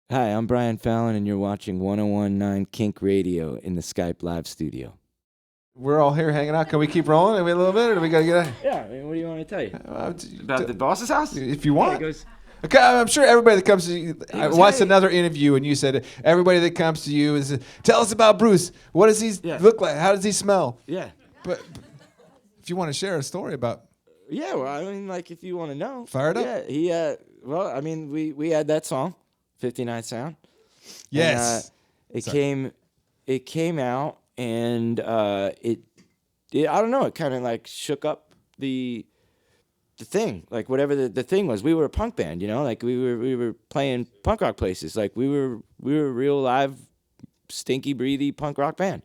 Hi, I'm Brian Fallon, and you're watching 101.9 KINK Radio in the Skype live studio. We're all here hanging out. Can we keep rolling a little bit, or do we gotta get? Yeah, I mean, what do you want to tell you? About the boss's house? If you Yeah, want. it goes, Okay, I'm sure everybody that comes to you. I was watched hey. another interview, and you said everybody that comes to you is tell us about Bruce. What does he Yeah. look like? How does he smell? yeah. But if you want to share a story about, Yeah, well, I mean, like, if you want to know. Fire it up. Yeah, well, I mean, we had that song, 59 Sound. yes, And, Sorry. it came out, and it I don't know, it kind of, like, shook up the thing, like, whatever the thing was. We were a punk band, you know? Like, we were playing punk rock places. Like, we were a real live, stinky, breathy punk rock band.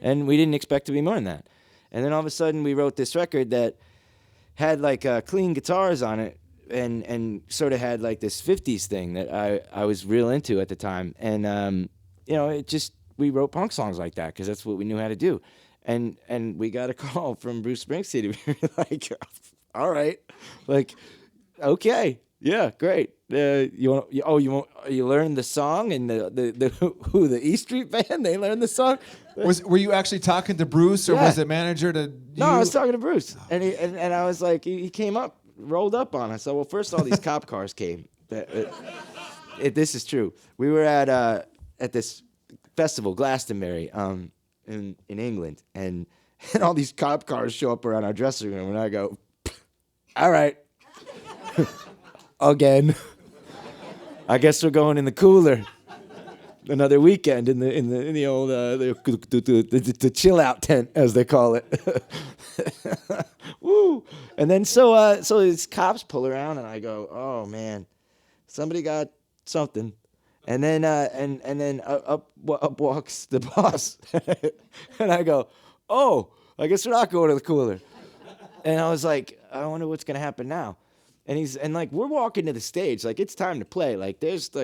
And we didn't expect to be more than that. And then all of a sudden, we wrote this record that had like clean guitars on it, and sort of had like this 50s thing that I was real into at the time. And it just, we wrote punk songs like that because that's what we knew how to do. And we got a call from Bruce Springsteen to be like, all right, like, okay, yeah, great. You learned the song, and the E Street Band, they learned the song. Were you actually talking to Bruce, or Yeah. was the manager to you? No, I was talking to Bruce, and I was like, he came up, rolled up on us. So, well, first all these cop cars came. This is true. We were at this festival, Glastonbury, in England, and all these cop cars show up around our dressing room, and I go, all right, again. I guess we're going in the cooler. Another weekend in the old the chill out tent, as they call it. Woo! And then so these cops pull around, and I go, oh man, somebody got something. And then up walks the boss, and I go, oh, I guess we're not going to the cooler. And I was like, I wonder what's gonna happen now. And like, we're walking to the stage, like, it's time to play. Like, it's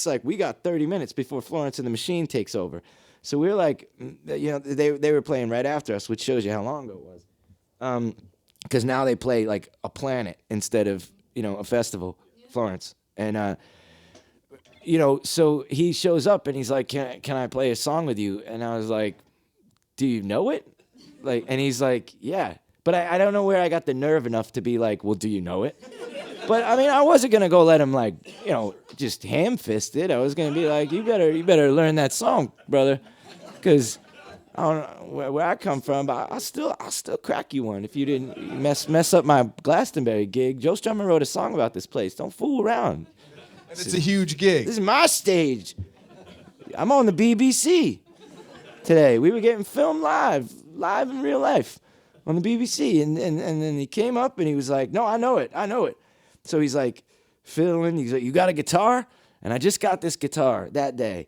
like we got 30 minutes before Florence and the Machine takes over. So we're like, they were playing right after us, which shows you how long ago it was. Because now they play like a planet instead of, a festival, Florence. And so he shows up and he's like, can I play a song with you? And I was like, do you know it? Like, and he's like, yeah. But I don't know where I got the nerve enough to be like, well, do you know it? But I mean, I wasn't gonna go let him like, just ham-fisted. I was gonna be like, you better learn that song, brother, because I don't know where I come from, but I'll still crack you one if you didn't mess up my Glastonbury gig. Joe Strummer wrote a song about this place. Don't fool around. It's a huge gig. This is my stage. I'm on the BBC today. We were getting filmed live in real life on the BBC. And then he came up and he was like, no, I know it. So he's like, fiddling. He's like, you got a guitar? And I just got this guitar that day.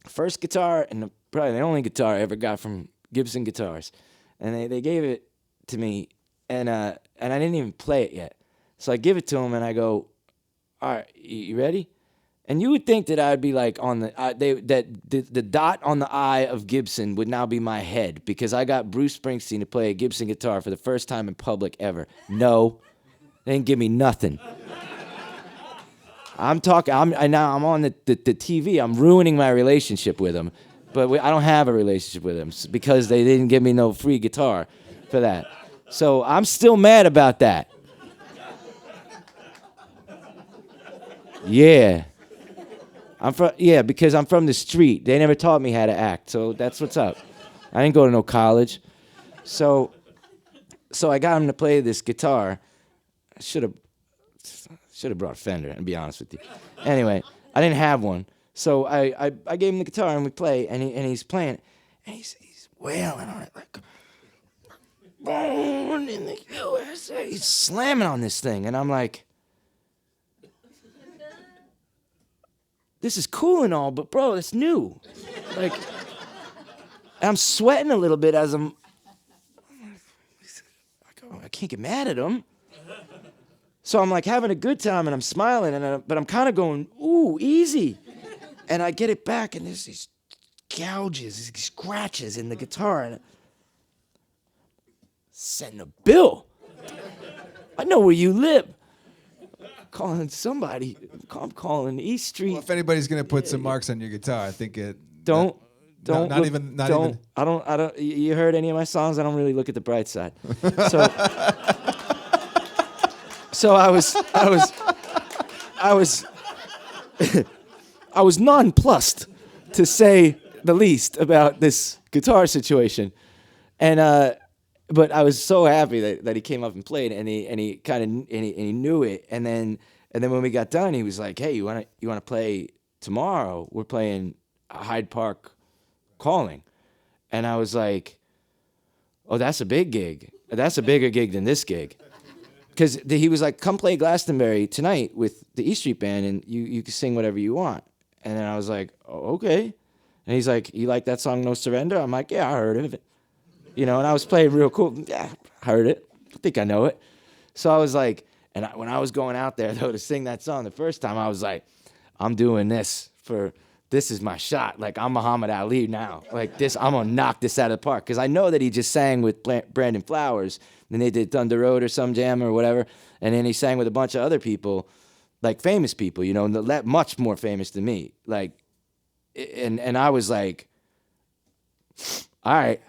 First guitar, and probably the only guitar I ever got from Gibson Guitars. And they gave it to me, and I didn't even play it yet. So I give it to him, and I go, all right, you ready? And you would think that I'd be like on the dot on the I of Gibson would now be my head, because I got Bruce Springsteen to play a Gibson guitar for the first time in public ever. No, they didn't give me nothing. I'm on the TV. I'm ruining my relationship with him, but I don't have a relationship with him because they didn't give me no free guitar for that. So I'm still mad about that. Yeah. Because I'm from the street. They never taught me how to act, so that's what's up. I didn't go to no college. So I got him to play this guitar. I should have brought Fender, to be honest with you. Anyway, I didn't have one. So I gave him the guitar, and we play, and he's playing, and he's wailing on it like, born in the USA. He's slamming on this thing, and I'm like, this is cool and all, but bro, it's new. Like, I'm sweating a little bit as I can't get mad at him. So I'm like having a good time, and I'm smiling, but I'm kind of going, ooh, easy. And I get it back, and there's these gouges, these scratches in the guitar, and send a bill. I know where you live. calling somebody. I'm calling East Street. Well, if anybody's gonna put some marks on your guitar, I think it. Don't. Not look, even. I don't. You heard any of my songs? I don't really look at the bright side. So I was nonplussed, to say the least, about this guitar situation, and but I was so happy that he came up and played, and he kind of knew it, and then when we got done, he was like, "Hey, you wanna play tomorrow? We're playing Hyde Park Calling," and I was like, "Oh, that's a big gig. That's a bigger gig than this gig." Because he was like, "Come play Glastonbury tonight with the E Street Band, and you can sing whatever you want." And then I was like, "Oh, okay." And he's like, "You like that song, No Surrender?" I'm like, "Yeah, I heard of it." And I was playing real cool. Yeah, I heard it. I think I know it. So I was like, when I was going out there, though, to sing that song the first time, I was like, I'm doing this is my shot. Like, I'm Muhammad Ali now. Like, I'm going to knock this out of the park. Because I know that he just sang with Brandon Flowers. Then they did Thunder Road or some jam or whatever. And then he sang with a bunch of other people, like famous people, much more famous than me. Like, and I was like, all right,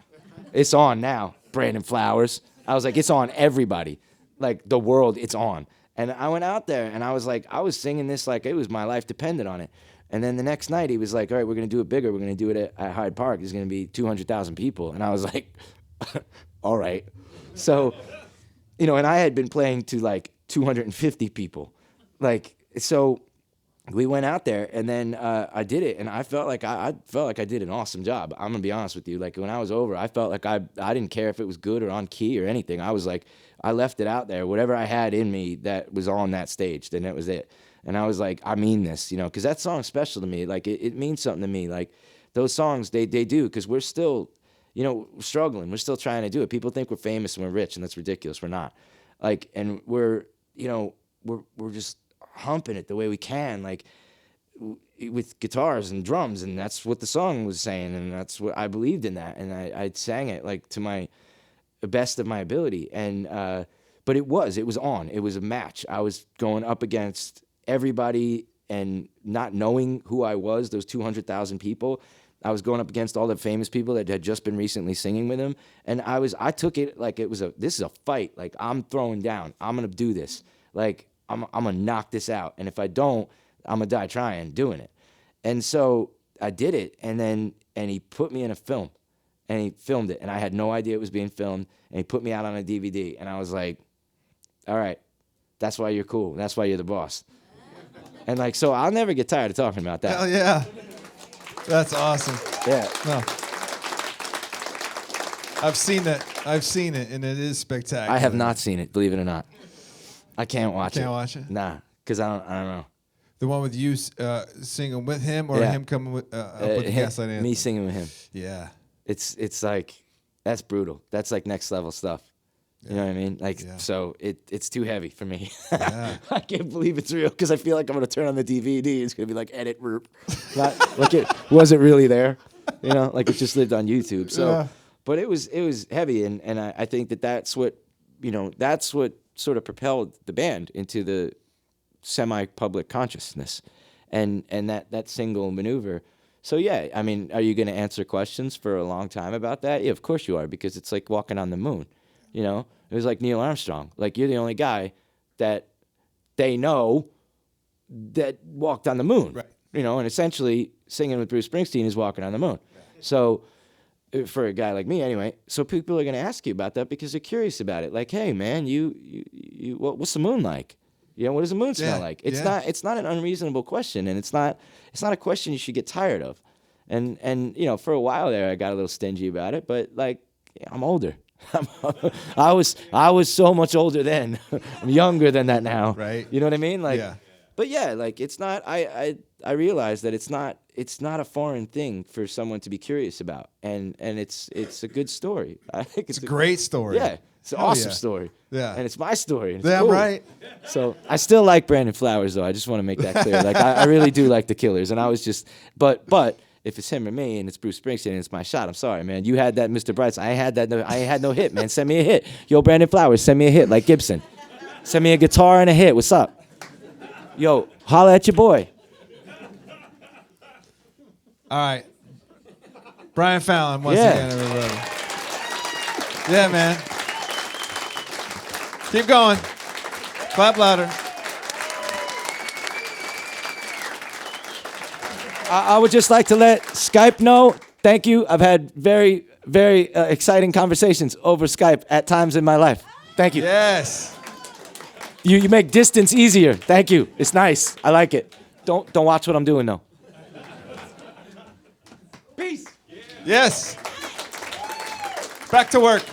it's on now, Brandon Flowers. I was like, it's on everybody. Like, the world, it's on. And I went out there, and I was like, I was singing this like it was my life depended on it. And then the next night, he was like, all right, we're going to do it bigger. We're going to do it at Hyde Park. There's going to be 200,000 people. And I was like, all right. So, and I had been playing to like 250 people. Like, so we went out there, and then I did it, and I felt like I did an awesome job. I'm going to be honest with you. Like, when I was over, I felt like I didn't care if it was good or on key or anything. I was like, I left it out there. Whatever I had in me that was on that stage, then that was it. And I was like, I mean this, because that song's special to me. Like, it means something to me. Like, those songs, they do, because we're still, struggling. We're still trying to do it. People think we're famous and we're rich, and that's ridiculous. We're not. Like, and we're just humping it the way we can, like, with guitars and drums, and that's what the song was saying, and that's what I believed in that, and I sang it, like, to my best of my ability, and but it was on. It was a match. I was going up against everybody, and not knowing who I was, those 200,000 people. I was going up against all the famous people that had just been recently singing with him, and I took it like this is a fight. Like, I'm throwing down. I'm gonna do this. Like, I'm gonna knock this out, and if I don't, I'm gonna die trying, doing it. And so I did it, and he put me in a film, and he filmed it, and I had no idea it was being filmed, and he put me out on a DVD, and I was like, all right, that's why you're cool. That's why you're the boss. And like, so I'll never get tired of talking about that. Hell yeah. That's awesome. Yeah. No. I've seen it, and it is spectacular. I have not seen it, believe it or not. I can't watch it. Can't watch it? Nah, because I don't know. The one with you singing with him, or him coming with up with the Gaslight Anthem? Me singing with him. Yeah. It's like, that's brutal. That's like next level stuff. Yeah. You know what I mean? Like, so it's too heavy for me. Yeah. I can't believe it's real, because I feel like I'm going to turn on the DVD. It's going to be like, edit, not like it wasn't really there. Like it just lived on YouTube. So, but it was heavy, and I think that's what sort of propelled the band into the semi-public consciousness, and that single maneuver. So yeah, I mean, are you going to answer questions for a long time about that? Yeah, of course you are, because it's like walking on the moon. It was like Neil Armstrong. Like, you're the only guy that they know that walked on the moon. Right. And essentially singing with Bruce Springsteen is walking on the moon. Right. So for a guy like me anyway, so people are going to ask you about that because they're curious about it. Like, hey man, what's the moon like? What does the moon smell like? It's not an unreasonable question, and it's not a question you should get tired of. And for a while there I got a little stingy about it, but like, I'm older. I was so much older then. I'm younger than that now. Right. You know what I mean? Like, yeah. But yeah, like, it's not. I realize that it's not a foreign thing for someone to be curious about, and it's a good story. I think it's a great story. Yeah, it's an awesome story. Yeah, and it's my story. And it's damn cool. right. So I still like Brandon Flowers, though. I just want to make that clear. Like, I really do like the Killers, and I was just, but if it's him or me and it's Bruce Springsteen and it's my shot, I'm sorry, man. You had that, Mr. Brightside. I ain't had no hit, man. Send me a hit. Yo, Brandon Flowers, send me a hit like Gibson. Send me a guitar and a hit. What's up? Yo, holla at your boy. All right. Brian Fallon, once Yeah. again, everybody. Yeah, man. Keep going. Clap louder. I would just like to let Skype know, thank you. I've had very, very exciting conversations over Skype at times in my life. Thank you. Yes. You make distance easier. Thank you. It's nice. I like it. Don't watch what I'm doing though. Peace. Yes. Back to work.